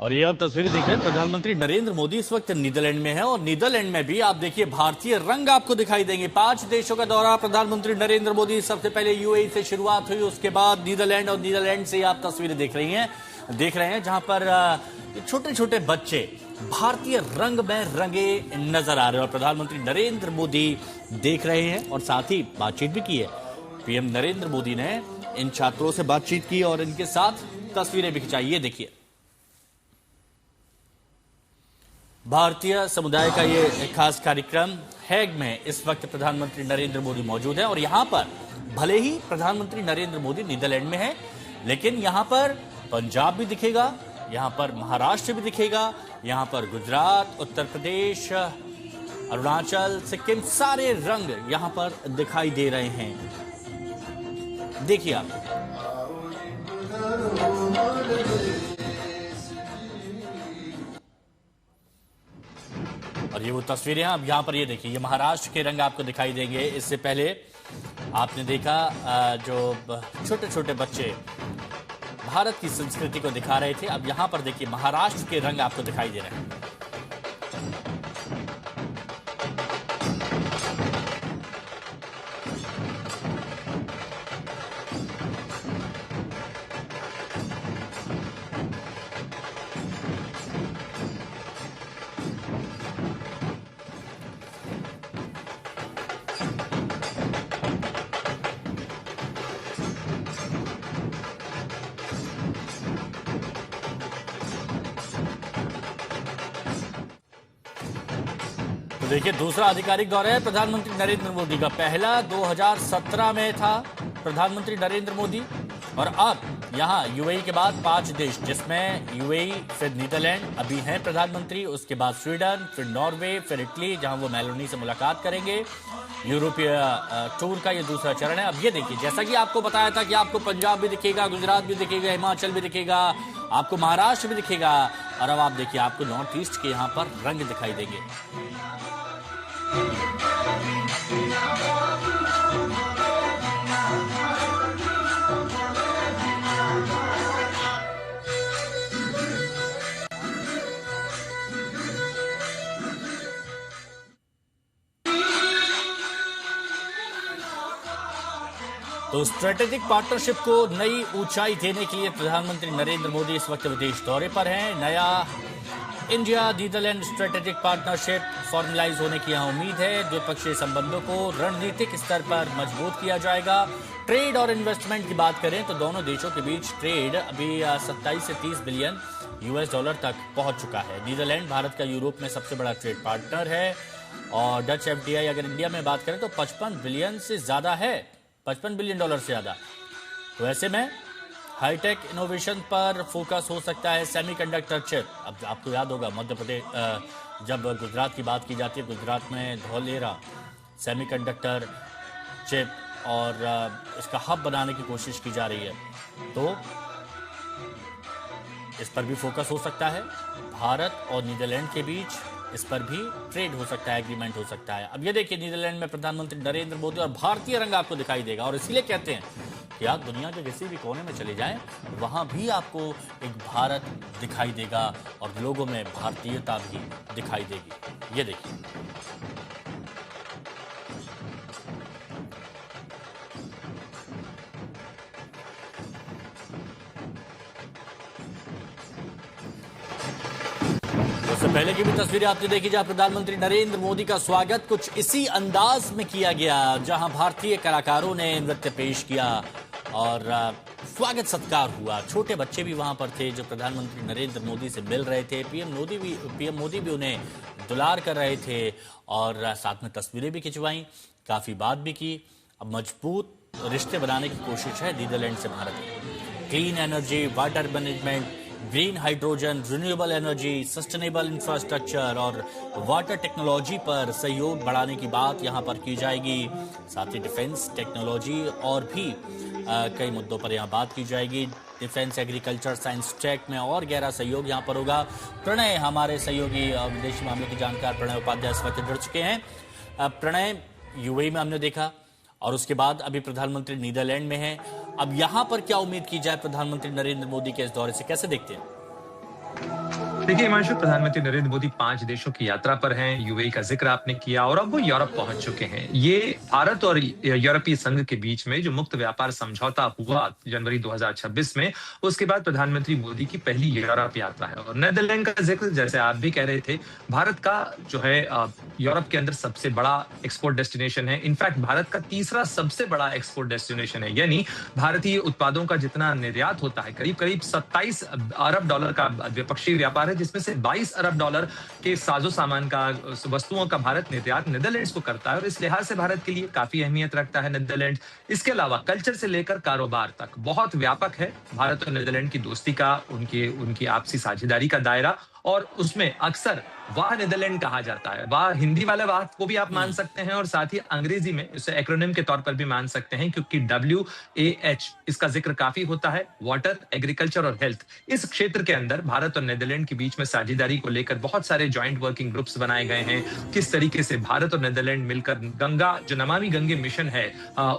और ये आप तस्वीरें देख रहे हैं, प्रधानमंत्री नरेंद्र मोदी इस वक्त नीदरलैंड में है और नीदरलैंड में भी आप देखिए भारतीय रंग आपको दिखाई देंगे। 5 देशों का दौरा प्रधानमंत्री नरेंद्र मोदी, सबसे पहले यूएई से शुरुआत हुई, उसके बाद नीदरलैंड और नीदरलैंड से आप तस्वीरें देख रहे हैं जहां पर छोटे छोटे बच्चे भारतीय रंग में रंगे नजर आ रहे हैं और प्रधानमंत्री नरेंद्र मोदी देख रहे हैं और साथ ही बातचीत भी की है। पीएम नरेंद्र मोदी ने इन छात्रों से बातचीत की और इनके साथ तस्वीरें भी खिंचाई। ये देखिए भारतीय समुदाय का ये खास कार्यक्रम हैग में इस वक्त प्रधानमंत्री नरेंद्र मोदी मौजूद है और यहां पर भले ही प्रधानमंत्री नरेंद्र मोदी नीदरलैंड में है, लेकिन यहां पर पंजाब भी दिखेगा, यहां पर महाराष्ट्र भी दिखेगा, यहां पर गुजरात, उत्तर प्रदेश, अरुणाचल, सिक्किम, सारे रंग यहां पर दिखाई दे रहे हैं। देखिए आप और ये वो तस्वीरें हैं। अब यहां पर ये देखिए, ये महाराष्ट्र के रंग आपको दिखाई देंगे। इससे पहले आपने देखा जो छोटे छोटे बच्चे भारत की संस्कृति को दिखा रहे थे। अब यहां पर देखिए महाराष्ट्र के रंग आपको दिखाई दे रहे हैं। तो देखिए दूसरा आधिकारिक दौरा है प्रधानमंत्री नरेंद्र मोदी का। पहला 2017 में था प्रधानमंत्री नरेंद्र मोदी और अब यहां यूएई के बाद 5 देश, जिसमें यूएई, फिर नीदरलैंड अभी हैं प्रधानमंत्री, उसके बाद स्वीडन, फिर नॉर्वे, फिर इटली, जहां वो मेलोनी से मुलाकात करेंगे। यूरोपीय टूर का ये दूसरा चरण है। अब ये देखिए, जैसा कि आपको बताया था कि आपको पंजाब भी दिखेगा, गुजरात भी दिखेगा, हिमाचल भी दिखेगा, आपको महाराष्ट्र भी दिखेगा और अब आप देखिए आपको नॉर्थ ईस्ट के यहां पर रंग दिखाई देंगे। तो स्ट्रेटेजिक पार्टनरशिप को नई ऊंचाई देने के लिए प्रधानमंत्री नरेंद्र मोदी इस वक्त विदेश दौरे पर हैं। नया India Netherland strategic partnership formalise होने की यहां उम्मीद है। द्विपक्षीय संबंधों को रणनीतिक स्तर पर मजबूत किया जाएगा। ट्रेड और इन्वेस्टमेंट की बात करें तो दोनों देशों के बीच ट्रेड अभी 27 से 30 बिलियन यूएस डॉलर तक पहुंच चुका है। नीदरलैंड भारत का यूरोप में सबसे बड़ा ट्रेड पार्टनर है और डच एफडीआई अगर इंडिया में बात करें तो 55 बिलियन से ज्यादा है, 55 बिलियन डॉलर से ज्यादा। तो ऐसे में हाईटेक इनोवेशन पर फोकस हो सकता है। सेमीकंडक्टर चिप, अब आपको याद होगा मध्य प्रदेश, जब गुजरात की बात की जाती है, गुजरात में धौलेरा सेमीकंडक्टर चिप और इसका हब बनाने की कोशिश की जा रही है, तो इस पर भी फोकस हो सकता है। भारत और नीदरलैंड के बीच इस पर भी ट्रेड हो सकता है, एग्रीमेंट हो सकता है। अब ये देखिए नीदरलैंड में प्रधानमंत्री नरेंद्र मोदी और भारतीय रंग आपको दिखाई देगा और इसीलिए कहते हैं कि आप दुनिया के किसी भी कोने में चले जाएं, वहां भी आपको एक भारत दिखाई देगा और लोगों में भारतीयता भी दिखाई देगी। ये देखिए उससे पहले की भी तस्वीरें आपने देखी जहां प्रधानमंत्री नरेंद्र मोदी का स्वागत कुछ इसी अंदाज में किया गया, जहां भारतीय कलाकारों ने नृत्य पेश किया और स्वागत सत्कार हुआ। छोटे बच्चे भी वहां पर थे जो प्रधानमंत्री नरेंद्र मोदी से मिल रहे थे। पीएम मोदी भी उन्हें दुलार कर रहे थे और साथ में तस्वीरें भी खिंचवाई, काफी बात भी की। अब मजबूत रिश्ते बनाने की कोशिश है नीदरलैंड से भारत की। Clean energy, water management, green hydrogen, renewable energy, sustainable infrastructure और वाटर टेक्नोलॉजी पर सहयोग बढ़ाने की बात यहां पर की जाएगी। साथ ही डिफेंस टेक्नोलॉजी और भी कई मुद्दों पर यहां बात की जाएगी। डिफेंस, एग्रीकल्चर, साइंस, टेक में और गहरा सहयोग यहां पर होगा। प्रणय, हमारे सहयोगी विदेशी मामलों के जानकार प्रणय उपाध्याय इस वक्त जुड़ चुके हैं। प्रणय, यूएई में हमने देखा और उसके बाद अभी प्रधानमंत्री नीदरलैंड में है। अब यहां पर क्या उम्मीद की जाए प्रधानमंत्री नरेंद्र मोदी के इस दौरे से, कैसे देखते हैं? देखिए हिमांशु, प्रधानमंत्री नरेंद्र मोदी 5 देशों की यात्रा पर हैं। यूएई का जिक्र आपने किया और अब वो यूरोप पहुंच चुके हैं। ये भारत और यूरोपीय संघ के बीच में जो मुक्त व्यापार समझौता हुआ जनवरी 2026 में, उसके बाद प्रधानमंत्री मोदी की पहली यूरोप यात्रा है। और नेदरलैंड का जिक्र जैसे आप भी कह रहे थे, भारत का जो है यूरोप के अंदर सबसे बड़ा एक्सपोर्ट डेस्टिनेशन है। इनफैक्ट भारत का तीसरा सबसे बड़ा एक्सपोर्ट डेस्टिनेशन है। यानी भारतीय उत्पादों का जितना निर्यात होता है, करीब करीब 27 अरब डॉलर का द्विपक्षीय व्यापार है, जिसमें से 22 अरब डॉलर के साजो सामान का, वस्तुओं का भारत निर्यात नीदरलैंड्स को करता है। और इस लिहाज से भारत के लिए काफी अहमियत रखता है नीदरलैंड। इसके अलावा कल्चर से लेकर कारोबार तक बहुत व्यापक है भारत और नीदरलैंड की दोस्ती का, उनकी उनकी आपसी साझेदारी का दायरा। और उसमें अक्सर वाह नीदरलैंड कहा जाता है। वाह हिंदी वाले वाह को भी आप मान सकते हैं और साथ ही अंग्रेजी में इसे एक्रोनिम के तौर पर भी मान सकते हैं, क्योंकि WAH इसका जिक्र काफी होता है। वाटर, एग्रीकल्चर और हेल्थ, इस क्षेत्र के अंदर भारत और नीदरलैंड के बीच में साझेदारी को लेकर बहुत सारे जॉइंट वर्किंग ग्रुप्स बनाए गए हैं। किस तरीके से भारत और नीदरलैंड मिलकर गंगा, जो नमामि गंगे मिशन है,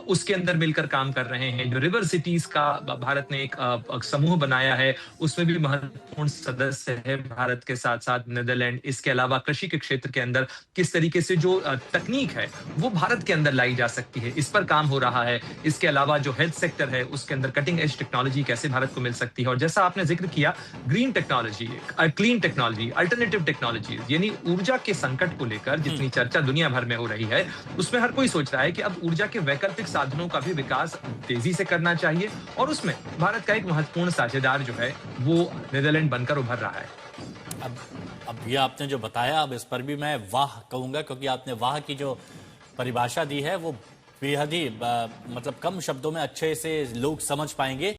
उसके अंदर मिलकर काम कर रहे हैं। जो रिवर सिटीज का भारत ने एक समूह बनाया है, उसमें भी महत्वपूर्ण सदस्य है भारत के साथ साथ नीदरलैंड। इसके अलावा कृषि के क्षेत्र के अंदर किस तरीके से जो तकनीक है वो भारत के अंदर लाई जा सकती है, इस पर काम हो रहा है। इसके अलावा जो हेल्थ सेक्टर है, उसके अंदर कटिंग एज टेक्नोलॉजी कैसे भारत को मिल सकती है। और जैसा आपने जिक्र किया, green technology, clean technology, alternative technology, यानी ऊर्जा के संकट को लेकर जितनी चर्चा दुनिया भर में हो रही है, उसमें हर कोई सोच रहा है कि अब ऊर्जा के वैकल्पिक साधनों का भी विकास तेजी से करना चाहिए। और उसमें भारत का एक महत्वपूर्ण साझेदार जो है वो नीदरलैंड बनकर उभर रहा है। अब ये आपने जो बताया, अब इस पर भी मैं वाह कहूंगा, क्योंकि आपने वाह की जो परिभाषा दी है वो बेहद ही मतलब कम शब्दों में अच्छे से लोग समझ पाएंगे।